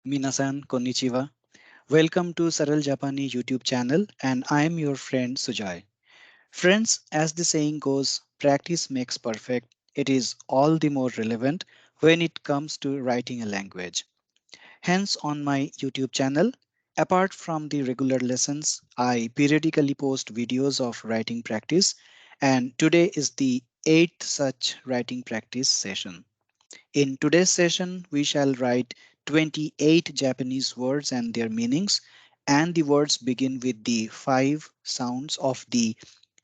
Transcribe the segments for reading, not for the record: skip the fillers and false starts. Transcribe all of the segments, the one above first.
Minasan konnichiwa. Welcome to Saral Japani YouTube channel and I am your friend Sujay. Friends, as the saying goes, practice makes perfect. It is all the more relevant when it comes to writing a language. Hence on my YouTube channel, apart from the regular lessons, I periodically post videos of writing practice and today is the 8th such writing practice session. In today's session, we shall write 28 Japanese words and their meanings, and the words begin with the five sounds of the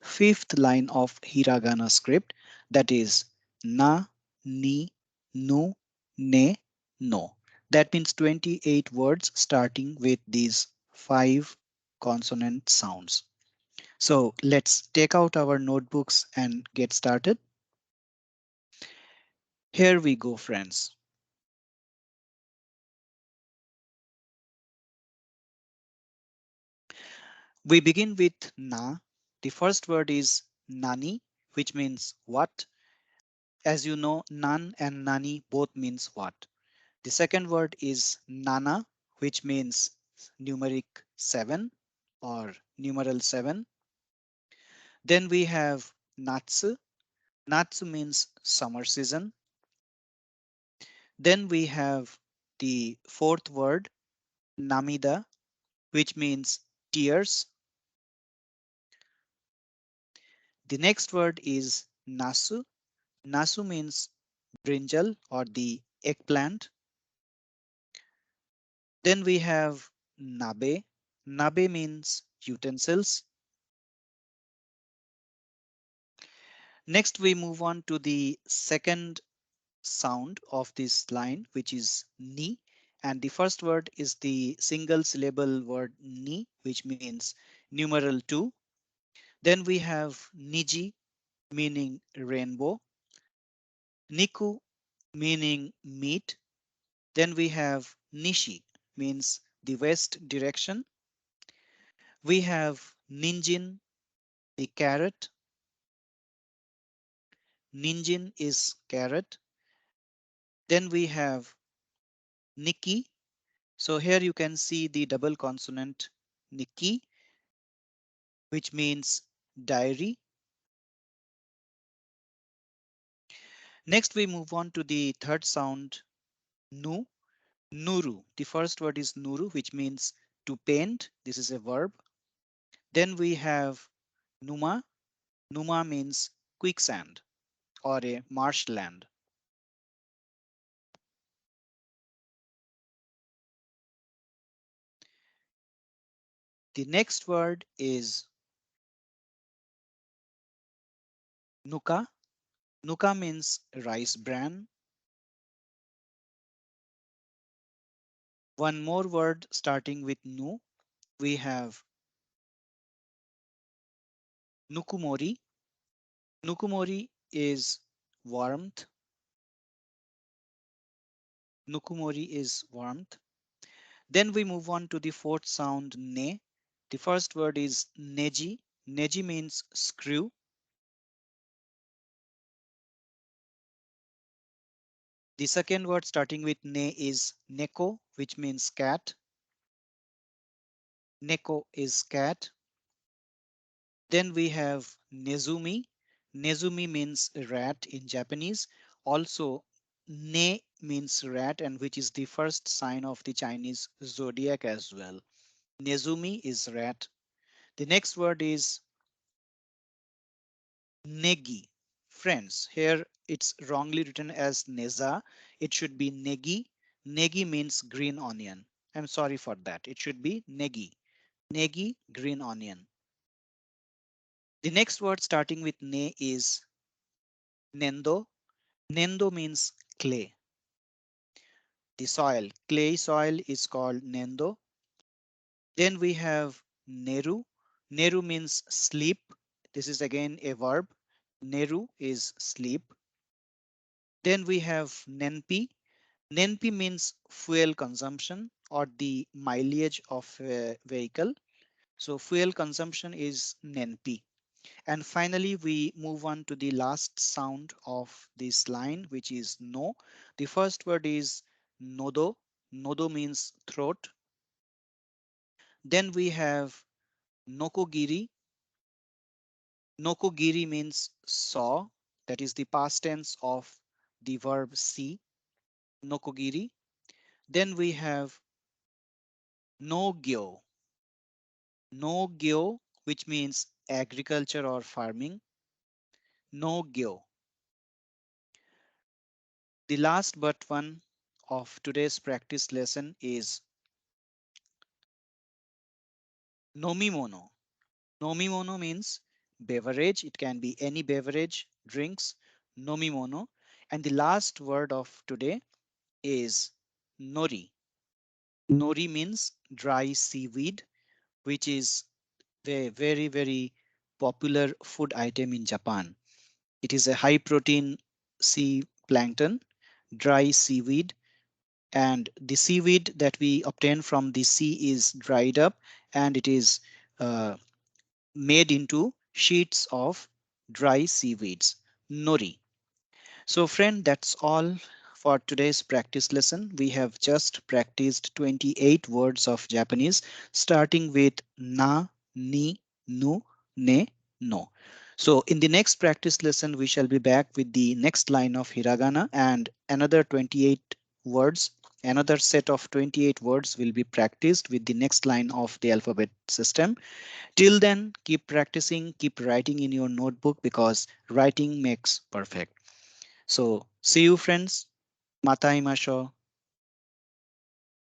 fifth line of Hiragana script, that is na, ni, nu, ne, no. That means 28 words starting with these five consonant sounds. So let's take out our notebooks and get started. Here we go, friends. We begin with na. The first word is nani, which means what. As you know, nan and nani both means what. The second word is nana, which means numeric 7 or numeral 7. Then we have natsu. Natsu means summer season. Then we have the fourth word, namida, which means tears. The next word is nasu. Nasu means brinjal or the eggplant. Then we have nabe. Nabe means utensils. Next, we move on to the second sound of this line, which is ni. And the first word is the single syllable word ni, which means numeral 2. Then we have niji, meaning rainbow. Niku, meaning meat. Then we have nishi, means the west direction. We have ninjin, the carrot. Ninjin is carrot. Then we have Nikki. So here you can see the double consonant Nikki, which means diary. Next, we move on to the third sound Nu. Nuru. The first word is Nuru, which means to paint. This is a verb. Then we have Numa. Numa means quicksand or a marshland. The next word is Nuka. Nuka means rice bran. One more word starting with Nu. We have Nukumori. Nukumori is warmth. Nukumori is warmth. Then we move on to the fourth sound Ne. The first word is Neji. Neji means screw. The second word starting with Ne is Neko, which means cat. Neko is cat. Then we have Nezumi. Nezumi means rat in Japanese. Also, Ne means rat, and which is the first sign of the Chinese zodiac as well. Nezumi is rat. The next word is Negi. Friends, here it's wrongly written as Neza. It should be Negi. Negi means green onion. I'm sorry for that. It should be Negi. Negi, green onion. The next word starting with Ne is Nendo. Nendo means clay. The soil, clay soil is called Nendo. Then we have Neru. Neru means sleep. This is again a verb. Neru is sleep. Then we have Nenpi. Nenpi means fuel consumption or the mileage of a vehicle. So fuel consumption is Nenpi. And finally, we move on to the last sound of this line, which is no. The first word is nodo. Nodo means throat. Then we have nokogiri. Nokogiri means saw. That is the past tense of the verb see. Nokogiri. Then we have no gyo. No gyo, which means agriculture or farming. No gyo. The last but one of today's practice lesson is nomimono. Nomimono means beverage. It can be any beverage, drinks, nomimono. And the last word of today is nori. Nori means dry seaweed, which is a very, very popular food item in Japan. It is a high protein sea plankton, dry seaweed, and the seaweed that we obtain from the sea is dried up and it is uh, made into sheets of dry seaweeds, nori. So friend, that's all for today's practice lesson. We have just practiced 28 words of Japanese, starting with na, ni, nu, ne, no. So in the next practice lesson, we shall be back with the next line of hiragana and another 28 words. Another set of 28 words will be practiced with the next line of the alphabet system. Till then, keep practicing, keep writing in your notebook because writing makes perfect. So see you friends. Matai Masho.